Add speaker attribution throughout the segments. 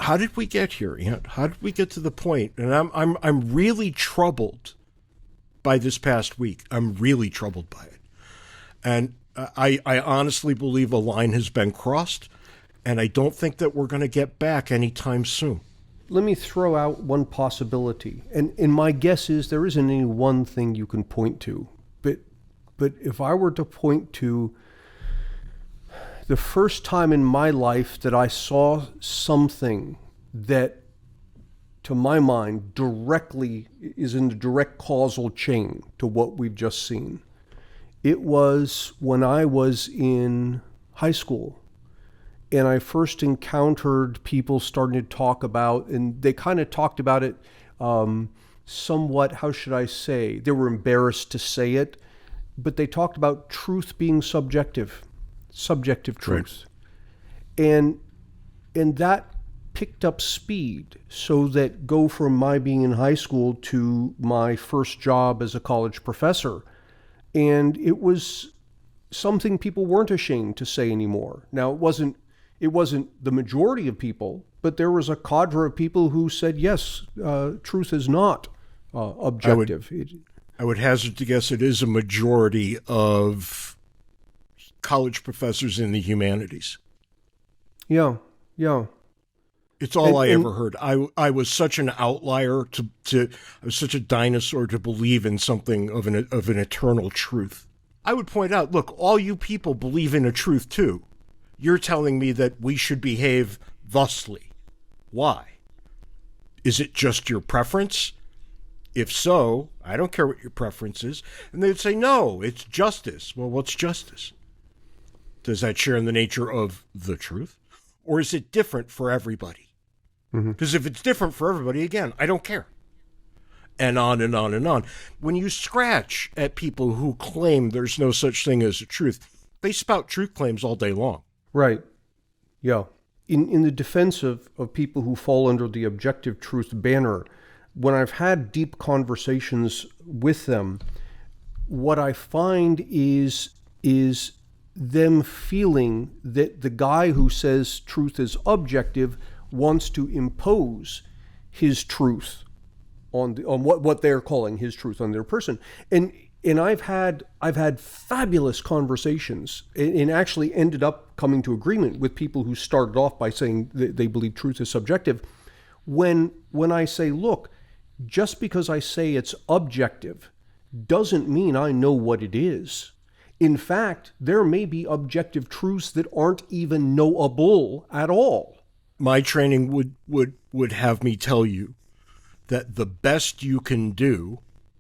Speaker 1: how did we get here, Ant? How did we get to the point? And I'm really troubled by this past week. I'm really troubled by it. And I honestly believe a line has been crossed, and I don't think that we're going to get back anytime soon.
Speaker 2: Let me throw out one possibility. And my guess is there isn't any one thing you can point to. But if I were to point to the first time in my life that I saw something that, to my mind, directly is in the direct causal chain to what we've just seen, it was when I was in high school. And I first encountered people starting to talk about, and they kind of talked about it somewhat, how should I say, they were embarrassed to say it, but they talked about truth being subjective truth. Right. And that picked up speed, so that go from my being in high school to my first job as a college professor. And it was something people weren't ashamed to say anymore. Now, it wasn't the majority of people, but there was a cadre of people who said, yes, truth is not objective.
Speaker 1: I would hazard to guess it is a majority of college professors in the humanities.
Speaker 2: Yeah.
Speaker 1: It's all I ever heard. I was such an outlier I was such a dinosaur to believe in something of an eternal truth. I would point out, look, all you people believe in a truth too. You're telling me that we should behave thusly. Why? Is it just your preference? If so, I don't care what your preference is. And they'd say, no, it's justice. Well, what's justice? Does that share in the nature of the truth? Or is it different for everybody? Because if it's different for everybody, again, I don't care. And on and on and on. When you scratch at people who claim there's no such thing as a truth, they spout truth claims all day long.
Speaker 2: Right. Yeah. In the defense of people who fall under the objective truth banner, when I've had deep conversations with them, what I find is them feeling that the guy who says truth is objective wants to impose his truth on what they're calling his truth on their person. And I've had fabulous conversations and actually ended up coming to agreement with people who started off by saying that they believe truth is subjective. When I say, look, just because I say it's objective doesn't mean I know what it is. In fact, there may be objective truths that aren't even knowable at all.
Speaker 1: My training would have me tell you that the best you can do,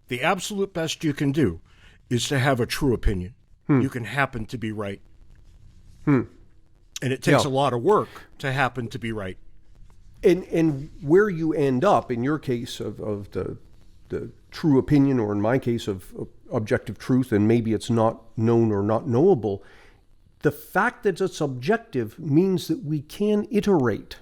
Speaker 1: the absolute best you can do, is to have a true opinion. You can happen to be right. And it takes a lot of work to happen to be right.
Speaker 2: And where you end up, in your case of the true opinion, or in my case of objective truth, and maybe it's not known or not knowable, the fact that it's objective means that we can iterate.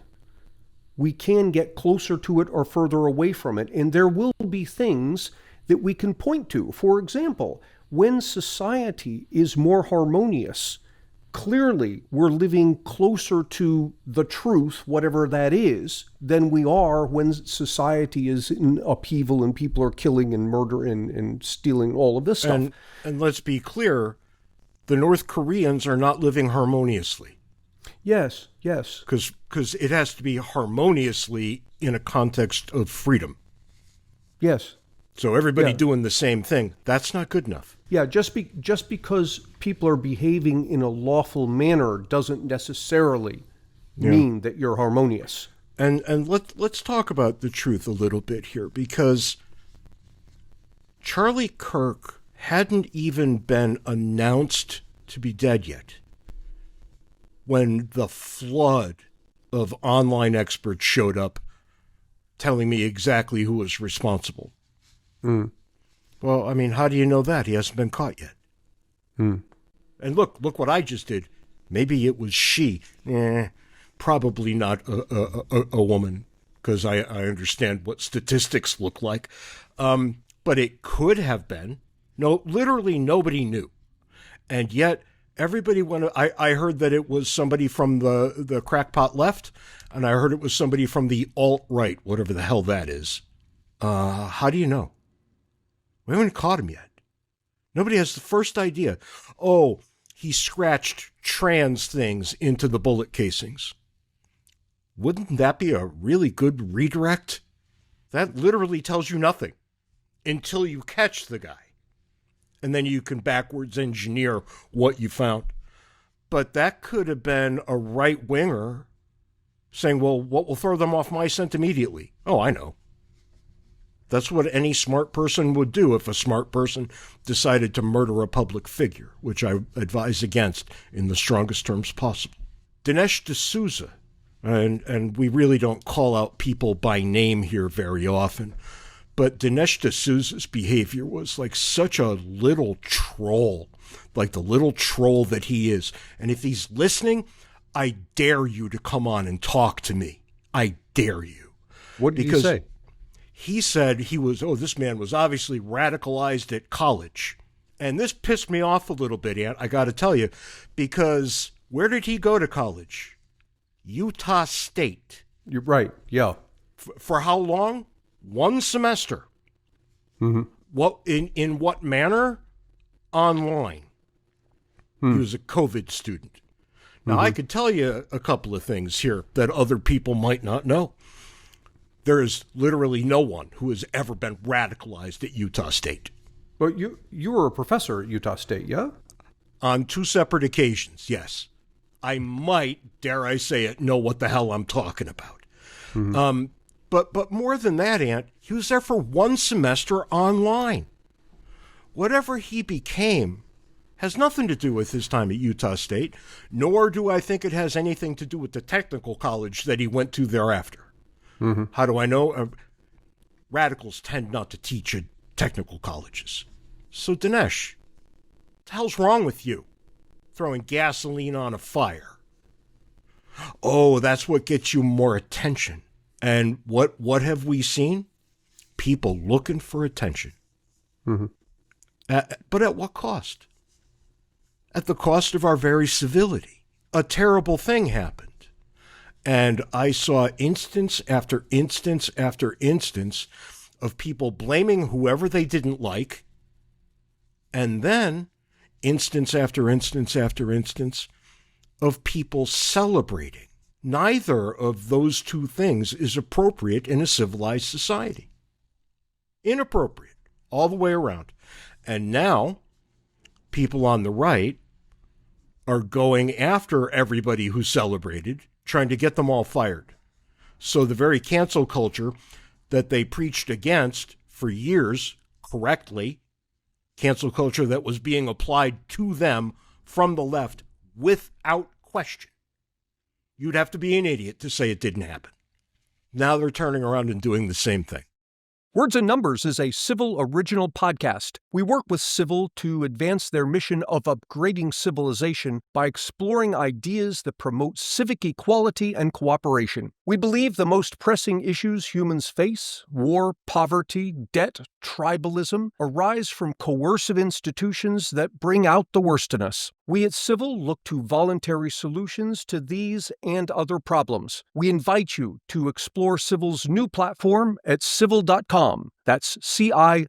Speaker 2: We can get closer to it or further away from it. And there will be things that we can point to. For example, when society is more harmonious, clearly we're living closer to the truth, whatever that is, than we are when society is in upheaval and people are killing and murdering and stealing, all of this stuff.
Speaker 1: And let's be clear, the North Koreans are not living harmoniously.
Speaker 2: Yes.
Speaker 1: Because it has to be harmoniously in a context of freedom.
Speaker 2: Yes.
Speaker 1: So everybody doing the same thing, that's not good enough.
Speaker 2: Yeah, just because people are behaving in a lawful manner doesn't necessarily mean that you're harmonious.
Speaker 1: And let's talk about the truth a little bit here, because Charlie Kirk hadn't even been announced to be dead yet when the flood of online experts showed up telling me exactly who was responsible. Well, I mean, how do you know that? He hasn't been caught yet. And look what I just did. Maybe it was she. Probably not a woman, because I understand what statistics look like. But it could have been. No, literally nobody knew. And yet everybody I heard that it was somebody from the crackpot left. and I heard it was somebody from the alt-right, whatever the hell that is. How do you know? We haven't caught him yet. Nobody has the first idea. Oh, he scratched trans things into the bullet casings. Wouldn't that be a really good redirect? That literally tells you nothing until you catch the guy. And then you can backwards engineer what you found. But that could have been a right-winger saying, well, what will throw them off my scent immediately? Oh, I know. That's what any smart person would do if a smart person decided to murder a public figure, which I advise against in the strongest terms possible. Dinesh D'Souza, and we really don't call out people by name here very often, but Dinesh D'Souza's behavior was like such a little troll, like the little troll that he is. And if he's listening, I dare you to come on and talk to me. I dare you.
Speaker 2: What did he say?
Speaker 1: He said this man was obviously radicalized at college. And this pissed me off a little bit, Ant, I got to tell you, because where did he go to college? Utah State.
Speaker 2: You're right, yeah.
Speaker 1: For how long? 1 semester.
Speaker 2: Mm-hmm.
Speaker 1: What in what manner? Online. He was a COVID student. Now, I could tell you a couple of things here that other people might not know. There is literally no one who has ever been radicalized at Utah State.
Speaker 2: But you were a professor at Utah State, yeah?
Speaker 1: On 2 separate occasions, yes. I might, dare I say it, know what the hell I'm talking about. Mm-hmm. But more than that, Ant, he was there for 1 semester online. Whatever he became has nothing to do with his time at Utah State, nor do I think it has anything to do with the technical college that he went to thereafter. Mm-hmm. How do I know? Radicals tend not to teach at technical colleges. So, Dinesh, what the hell's wrong with you? Throwing gasoline on a fire. Oh, that's what gets you more attention. And what have we seen? People looking for attention. Mm-hmm. But at what cost? At the cost of our very civility. A terrible thing happened. And I saw instance after instance after instance of people blaming whoever they didn't like, and then instance after instance after instance of people celebrating. Neither of those two things is appropriate in a civilized society. Inappropriate, all the way around. And now, people on the right are going after everybody who celebrated, trying to get them all fired. So the very cancel culture that they preached against for years, correctly, cancel culture that was being applied to them from the left without question. You'd have to be an idiot to say it didn't happen. Now they're turning around and doing the same thing.
Speaker 3: Words and Numbers is a CiVL original podcast. We work with CiVL to advance their mission of upgrading civilization by exploring ideas that promote civic equality and cooperation. We believe the most pressing issues humans face, war, poverty, debt, tribalism, arise from coercive institutions that bring out the worst in us. We at CiVL look to voluntary solutions to these and other problems. We invite you to explore CiVL's new platform at CiVL.com. That's CiVL.com.